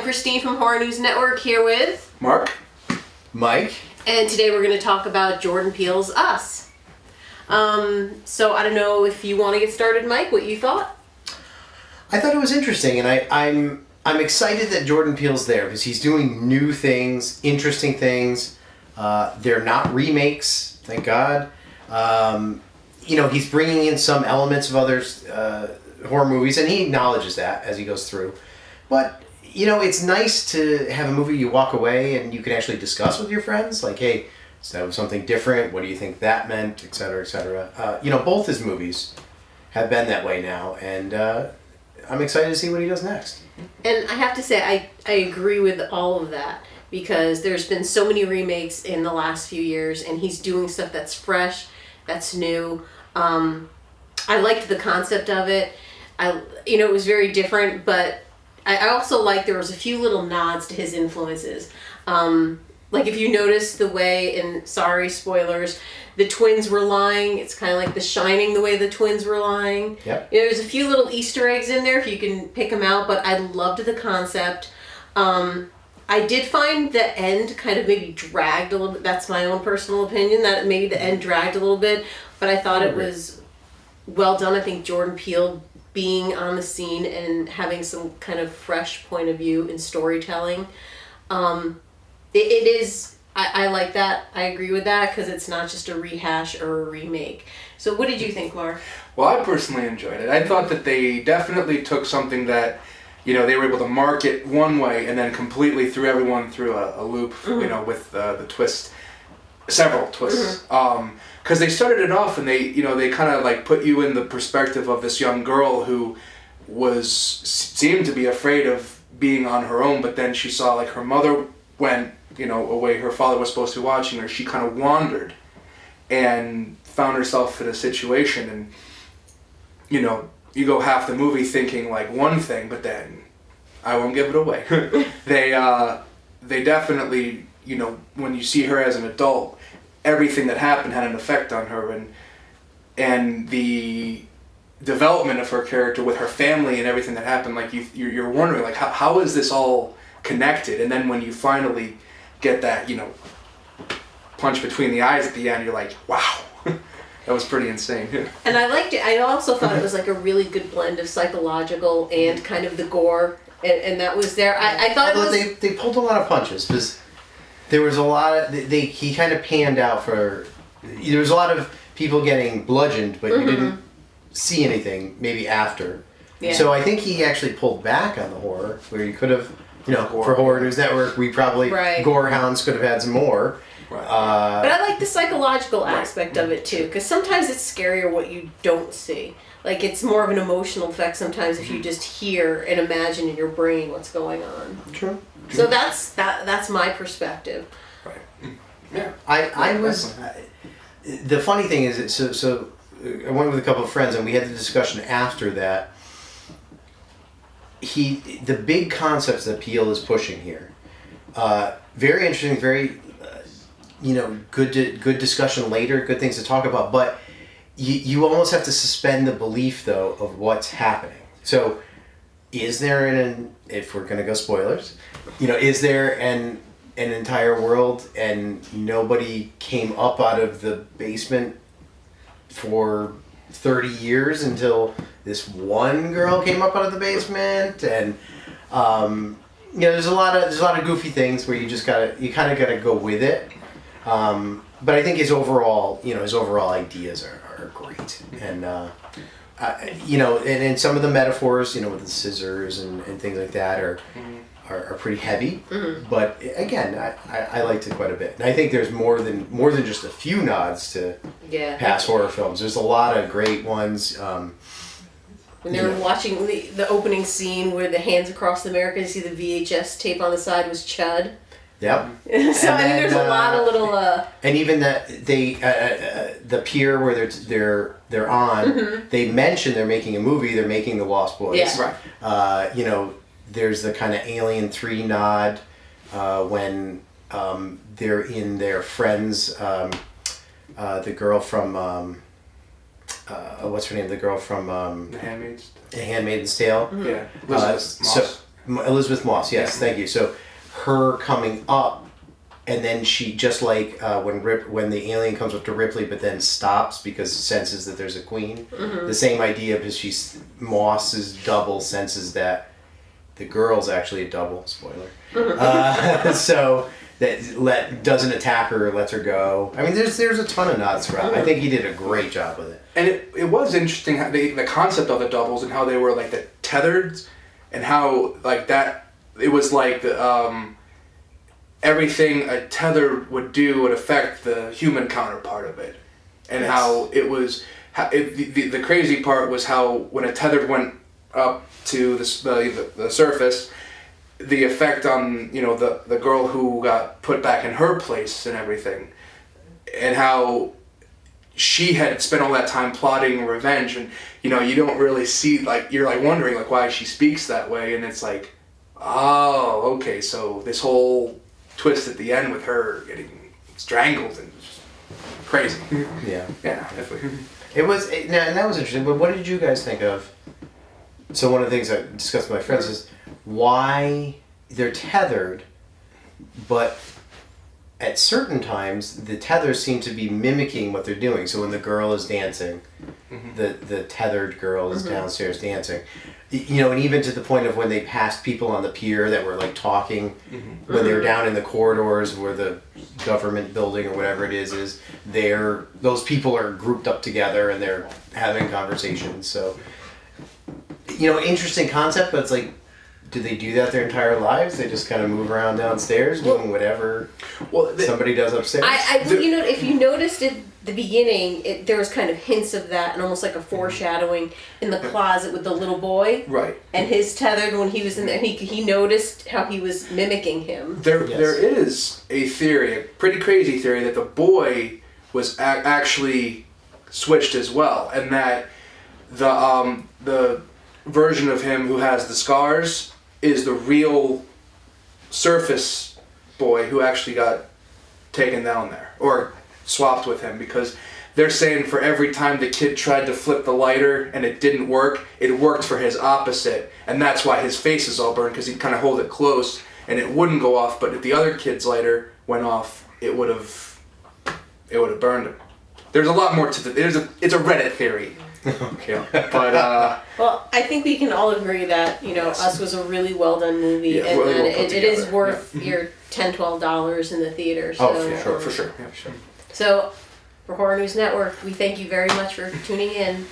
Christine from Horror News Network here with Mark, Mike, and today we're going to talk about Jordan Peele's Us. So I don't know if you want to get started, Mike, what you thought? I thought it was interesting, and I'm excited that Jordan Peele's there because he's doing new things, interesting things. They're not remakes, thank God. He's bringing in some elements of others horror movies, and he acknowledges that as he goes through. But it's nice to have a movie you walk away and you can actually discuss with your friends, like, hey, so that was something different. What do you think that meant, et cetera, et cetera. Both his movies have been that way now, and I'm excited to see what he does next. And I have to say, I agree with all of that because there's been so many remakes in the last few years, and he's doing stuff that's fresh, that's new. I liked the concept of it. It was very different, but I also like there was a few little nods to his influences. Like if you notice the way, and sorry, spoilers, the twins were lying. It's kind of like The Shining, the way the twins were lying. Yep. There's a few little Easter eggs in there if you can pick them out, but I loved the concept. I did find the end kind of maybe dragged a little bit. That's my own personal opinion, that maybe the end dragged a little bit, but I thought it was well done. I think Jordan Peele being on the scene and having some kind of fresh point of view in storytelling. It is, I like that. I agree with that because it's not just a rehash or a remake. So what did you think, Mark? well, I personally enjoyed it. I thought that they definitely took something that, they were able to market one way and then completely threw everyone through a loop, Mm-hmm. with the twist, several twists. Because they started it off and they kind of like put you in the perspective of this young girl who seemed to be afraid of being on her own, but then she saw like her mother went, away, her father was supposed to be watching her. She kind of wandered and found herself in a situation, and you go half the movie thinking like one thing, but then I won't give it away. They definitely, when you see her as an adult, everything that happened had an effect on her, and the development of her character with her family and everything that happened, like you're wondering like how is this all connected, and then when you finally get that punch between the eyes at the end, you're like, wow. That was pretty insane. And I liked it. I also thought it was like a really good blend of psychological and kind of the gore, and that was there. I thought Although it was... they pulled a lot of punches because there was a lot of he kind of panned out for. There was a lot of people getting bludgeoned, but you didn't see anything maybe after. Yeah. So I think he actually pulled back on the horror, where you could have, Gore. for Horror News Network, we probably Right. Gore Hounds could have had some more. Right. But I like the psychological aspect of it too, because sometimes it's scarier what you don't see. Like it's more of an emotional effect sometimes if you just hear and imagine in your brain what's going on. True. So that's my perspective. Right. Yeah. I was. The funny thing is, so I went with a couple of friends and we had the discussion after that. The big concepts that Peele is pushing here, very interesting, very, good discussion later, good things to talk about. But you almost have to suspend the belief though of what's happening. So, is there if we're gonna go spoilers, is there an entire world and nobody came up out of the basement for 30 years until this one girl came up out of the basement, and there's a lot of goofy things where you kind of gotta go with it, but I think his overall ideas are great, and and some of the metaphors with the scissors and things like that are pretty heavy, but again I liked it quite a bit, and I think there's more than just a few nods to past horror films. There's a lot of great ones. When they were watching the opening scene where the hands across America, you see the VHS tape on the side was Chud. Yep. So I mean, there's a lot of little. And even that the pier where they're on, they mention they're making a movie. They're making The Lost Boys. Yeah. Right. There's the kind of Alien 3 nod when they're in their friends. The girl from what's her name? The girl from The Handmaid's. The Handmaid's Tale. Yeah. Uh, Elizabeth Moss. Elizabeth Moss, yes, Yeah. thank you. So her coming up, and then she just like when the alien comes up to Ripley, but then stops because it senses that there's a queen. The same idea, because Moss's double senses that the girl's actually a double. Spoiler. So that doesn't attack her, lets her go. I mean, there's a ton of nods throughout. I think he did a great job with it. And it was interesting how the concept of the doubles and how they were like the tethered, and how like that it was like the everything a tether would do would affect the human counterpart of it, and Yes. how it was the crazy part was how when a tethered went up to the surface, the effect on the girl who got put back in her place and everything, and how she had spent all that time plotting revenge, and you don't really see, like, you're like wondering like why she speaks that way, and it's like, oh, okay, so this whole twist at the end with her getting strangled and just crazy. Yeah. Yeah, definitely. And that was interesting. But what did you guys think of? So one of the things I discussed with my friends is why they're tethered, but at certain times the tethers seem to be mimicking what they're doing. So when the girl is dancing, the tethered girl is downstairs dancing. And even to the point of when they passed people on the pier that were like talking, when they were down in the corridors where the government building or whatever it is those people are grouped up together and they're having conversations. So, interesting concept, but it's like, do they do that their entire lives? They just kind of move around downstairs doing whatever somebody does upstairs? If you noticed at the beginning, there was kind of hints of that and almost like a foreshadowing in the closet with the little boy. Right. And his tethered when he was in there. He noticed how he was mimicking him. There is a theory, a pretty crazy theory, that the boy was actually switched as well, and that the version of him who has the scars is the real surface boy who actually got taken down there or swapped with him, because they're saying for every time the kid tried to flip the lighter and it didn't work, it worked for his opposite, and that's why his face is all burned, because he'd kind of hold it close and it wouldn't go off, but if the other kid's lighter went off, it would have burned him. There's a lot more to it's a Reddit theory. Okay. But Well, I think we can all agree that Yes. Us was a really well done movie, Yeah, and well that put it is together. worth your $10-12 in the theater. So, for sure. for sure. Yeah, sure. So, for Horror News Network, we thank you very much for tuning in.